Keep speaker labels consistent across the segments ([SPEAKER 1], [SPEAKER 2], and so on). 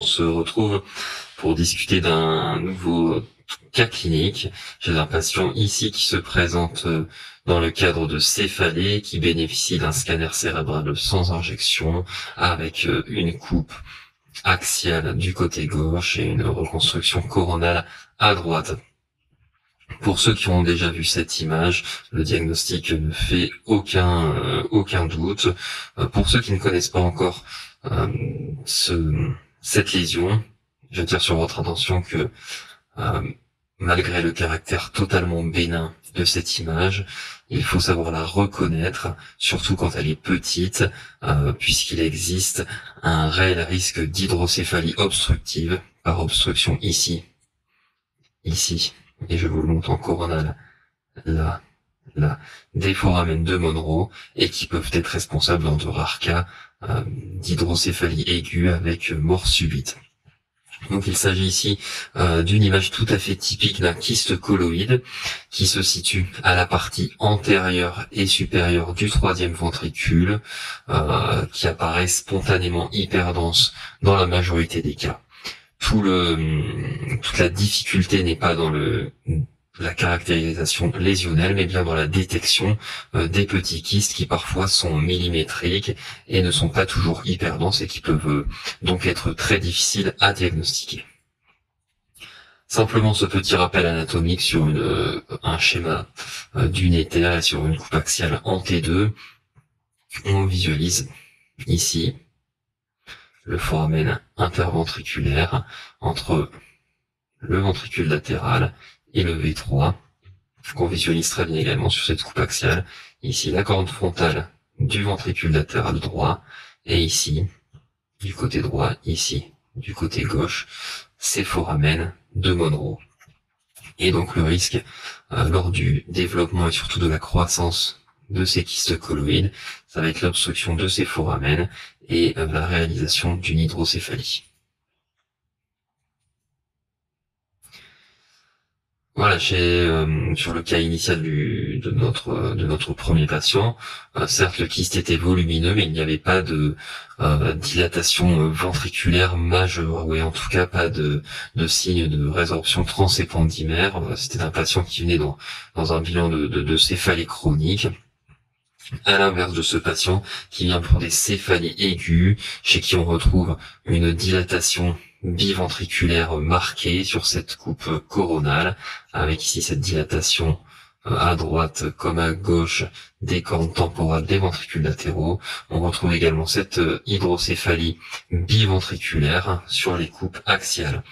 [SPEAKER 1] On se retrouve pour discuter d'un nouveau cas clinique. J'ai un patient ici qui se présente dans le cadre de céphalée, qui bénéficie d'un scanner cérébral sans injection, avec une coupe axiale du côté gauche et une reconstruction coronale à droite. Pour ceux qui ont déjà vu cette image, le diagnostic ne fait aucun doute. Pour ceux qui ne connaissent pas encore cette lésion, j'attire sur votre attention que malgré le caractère totalement bénin de cette image, il faut savoir la reconnaître, surtout quand elle est petite, puisqu'il existe un réel risque d'hydrocéphalie obstructive par obstruction ici, et je vous le montre en coronale, là, des foramen de Monro, et qui peuvent être responsables dans de rares cas d'hydrocéphalie aiguë avec mort subite. Donc il s'agit ici d'une image tout à fait typique d'un kyste colloïde qui se situe à la partie antérieure et supérieure du troisième ventricule, qui apparaît spontanément hyperdense dans la majorité des cas. Toute la difficulté n'est pas dans la caractérisation lésionnelle, mais bien dans la détection des petits kystes qui parfois sont millimétriques et ne sont pas toujours hyper denses et qui peuvent donc être très difficiles à diagnostiquer. Simplement ce petit rappel anatomique sur un schéma du néther et sur une coupe axiale en T2, on visualise ici le foramen interventriculaire entre le ventricule latéral et le V3, qu'on visualise très bien également sur cette coupe axiale. Ici, la corne frontale du ventricule latéral droit, et ici, du côté droit, ici, du côté gauche, ces foramen de Monro. Et donc le risque, lors du développement et surtout de la croissance de ces kystes colloïdes, ça va être l'obstruction de ces foramen et la réalisation d'une hydrocéphalie. Voilà, sur le cas initial de notre premier patient, certes le kyste était volumineux, mais il n'y avait pas de dilatation ventriculaire majeure, ou en tout cas pas de signe de résorption transépandymère. C'était un patient qui venait dans un bilan de céphalée chronique. À l'inverse de ce patient qui vient pour des céphalies aiguës, chez qui on retrouve une dilatation biventriculaire marquée sur cette coupe coronale, avec ici cette dilatation à droite comme à gauche des cornes temporales des ventricules latéraux. On retrouve également cette hydrocéphalie biventriculaire sur les coupes axiales.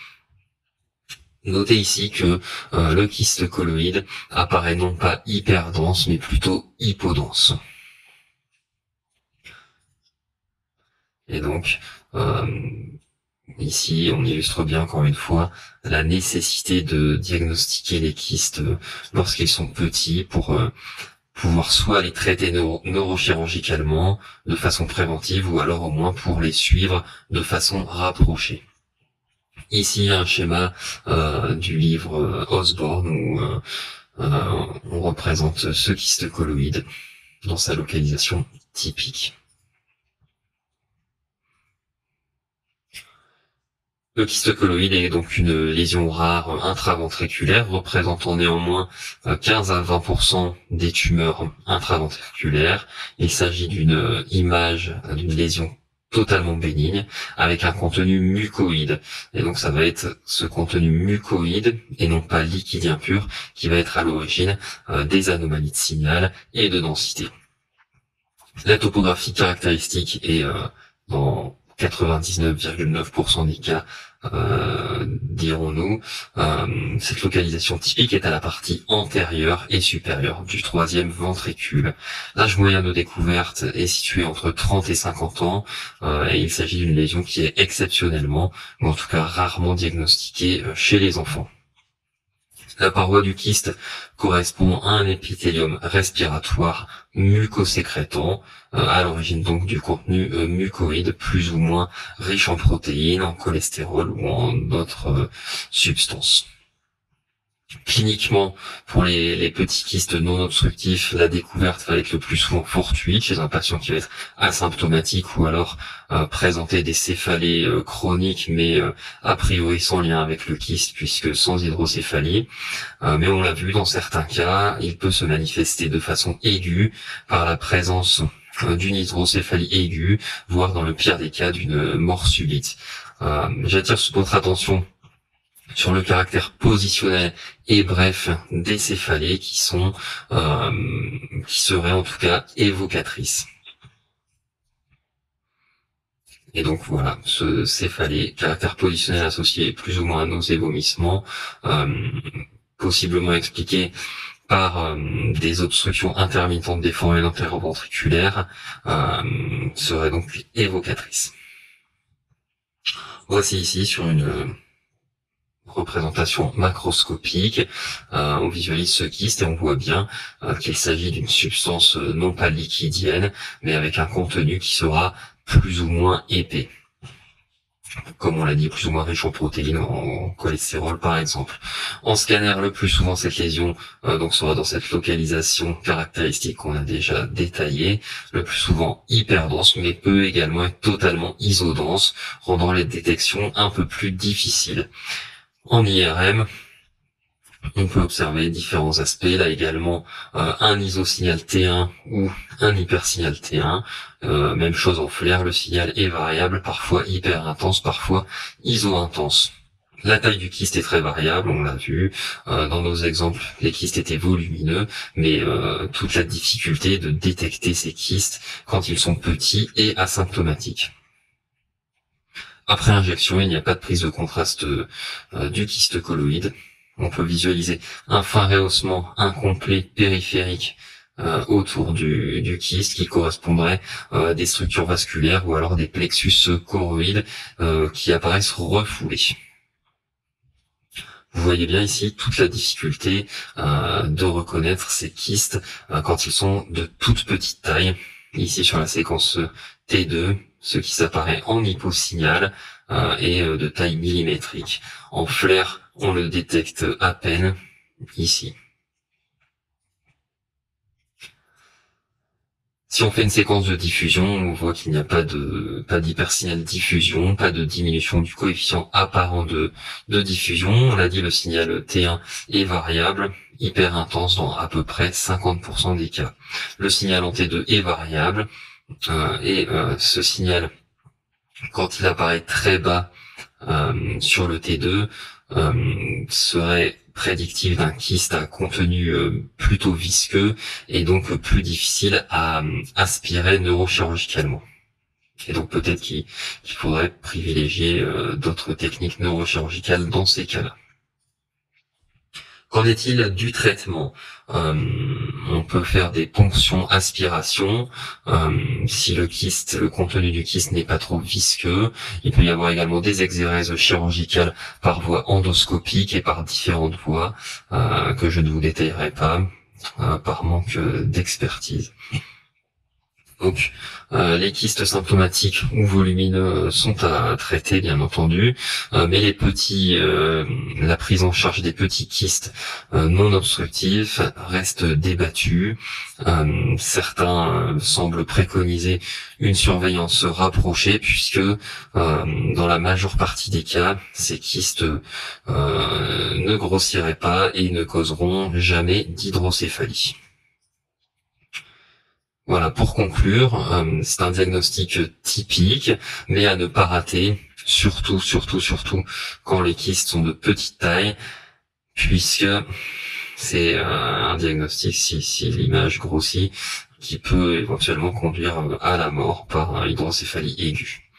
[SPEAKER 1] Notez ici que le kyste colloïde apparaît non pas hyperdense, mais plutôt hypodense. Et donc, ici, on illustre bien encore une fois la nécessité de diagnostiquer les kystes lorsqu'ils sont petits pour pouvoir soit les traiter neurochirurgicalement de façon préventive ou alors au moins pour les suivre de façon rapprochée. Ici, un schéma du livre Osborne où on représente ce kyste colloïde dans sa localisation typique. Le kyste colloïde est donc une lésion rare intraventriculaire, représentant néanmoins 15 à 20% des tumeurs intraventriculaires. Il s'agit d'une image d'une lésion totalement bénigne, avec un contenu mucoïde. Et donc ça va être ce contenu mucoïde, et non pas liquide impur, qui va être à l'origine des anomalies de signal et de densité. La topographie caractéristique est dans 99,9% des cas, dirons-nous, cette localisation typique est à la partie antérieure et supérieure du troisième ventricule. L'âge moyen de découverte est situé entre 30 et 50 ans, et il s'agit d'une lésion qui est exceptionnellement, ou en tout cas rarement diagnostiquée chez les enfants. La paroi du kyste correspond à un épithélium respiratoire mucosécrétant, à l'origine donc du contenu mucoïde plus ou moins riche en protéines, en cholestérol ou en d'autres substances. Cliniquement, pour les petits kystes non obstructifs, la découverte va être le plus souvent fortuite chez un patient qui va être asymptomatique ou alors présenter des céphalées chroniques, mais a priori sans lien avec le kyste puisque sans hydrocéphalie. Mais on l'a vu, dans certains cas, il peut se manifester de façon aiguë par la présence d'une hydrocéphalie aiguë, voire dans le pire des cas d'une mort subite. J'attire votre attention sur le caractère positionnel et bref des céphalées qui seraient en tout cas évocatrices. Et donc voilà, ce céphalée, caractère positionnel associé plus ou moins à nausées, vomissements, possiblement expliqué par des obstructions intermittentes des foraines antéro-ventriculaires, serait donc évocatrice. Voici ici sur une représentation macroscopique, on visualise ce kyste et on voit bien qu'il s'agit d'une substance non pas liquidienne, mais avec un contenu qui sera plus ou moins épais. Comme on l'a dit, plus ou moins riche en protéines, en cholestérol par exemple. En scanner, le plus souvent cette lésion donc sera dans cette localisation caractéristique qu'on a déjà détaillée, le plus souvent hyper dense, mais peut également être totalement isodense, rendant les détections un peu plus difficiles. En IRM, on peut observer différents aspects. Là également, un isosignal T1 ou un hypersignal T1. Même chose en flair, le signal est variable, parfois hyper intense, parfois iso-intense. La taille du kyste est très variable, on l'a vu. Dans nos exemples, les kystes étaient volumineux, mais toute la difficulté de détecter ces kystes quand ils sont petits et asymptomatiques. Après injection, il n'y a pas de prise de contraste du kyste colloïde. On peut visualiser un fin rehaussement incomplet périphérique autour du kyste qui correspondrait à des structures vasculaires ou alors des plexus choroïdes qui apparaissent refoulés. Vous voyez bien ici toute la difficulté de reconnaître ces kystes quand ils sont de toute petite taille. Ici sur la séquence T2, ce qui s'apparaît en hyposignal et de taille millimétrique. En flair, on le détecte à peine ici. Si on fait une séquence de diffusion, on voit qu'il n'y a pas d'hypersignal diffusion, pas de diminution du coefficient apparent de diffusion. On l'a dit, le signal T1 est variable, hyper intense dans à peu près 50% des cas. Le signal en T2 est variable, et ce signal, quand il apparaît très bas sur le T2, serait prédictif d'un kyste à contenu plutôt visqueux et donc plus difficile à aspirer neurochirurgicalement. Et donc peut-être qu'il faudrait privilégier d'autres techniques neurochirurgicales dans ces cas-là. Qu'en est-il du traitement? On peut faire des ponctions aspiration si le contenu du kyste n'est pas trop visqueux. Il peut y avoir également des exérèses chirurgicales par voie endoscopique et par différentes voies que je ne vous détaillerai pas par manque d'expertise. Donc, les kystes symptomatiques ou volumineux sont à traiter, bien entendu, mais les petits, la prise en charge des petits kystes non obstructifs reste débattue. Certains semblent préconiser une surveillance rapprochée, puisque dans la majeure partie des cas, ces kystes ne grossiraient pas et ne causeront jamais d'hydrocéphalie. Voilà, pour conclure, c'est un diagnostic typique, mais à ne pas rater, surtout quand les kystes sont de petite taille, puisque c'est un diagnostic, si l'image grossit, qui peut éventuellement conduire à la mort par hydrocéphalie aiguë.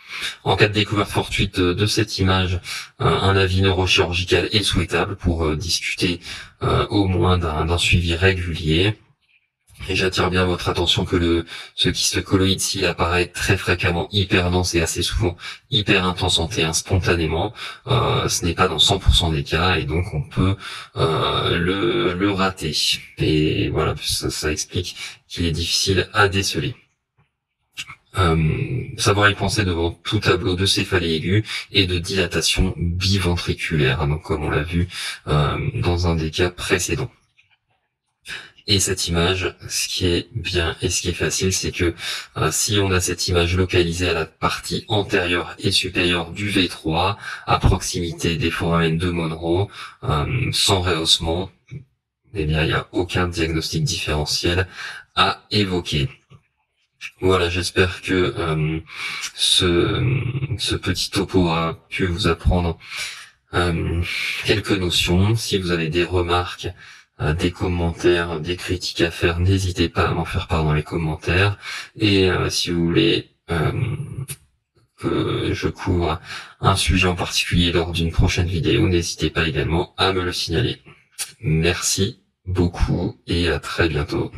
[SPEAKER 1] En cas de découverte fortuite de cette image, un avis neurochirurgical est souhaitable pour discuter au moins d'un suivi régulier. Et j'attire bien votre attention que ce kyste colloïde, s'il apparaît très fréquemment hyper dense et assez souvent hyper intense en T1 spontanément, ce n'est pas dans 100% des cas et donc on peut le rater. Et voilà, ça explique qu'il est difficile à déceler. savoir y penser devant tout tableau de céphalie aiguë et de dilatation biventriculaire, donc comme on l'a vu dans un des cas précédents. Et cette image, ce qui est bien et ce qui est facile, c'est que si on a cette image localisée à la partie antérieure et supérieure du V3, à proximité des foramen de Monro, sans rehaussement, eh bien il n'y a aucun diagnostic différentiel à évoquer. Voilà, j'espère que ce petit topo a pu vous apprendre quelques notions. Si vous avez des remarques, des commentaires, des critiques à faire, n'hésitez pas à m'en faire part dans les commentaires. Et si vous voulez que je couvre un sujet en particulier lors d'une prochaine vidéo, n'hésitez pas également à me le signaler. Merci beaucoup et à très bientôt.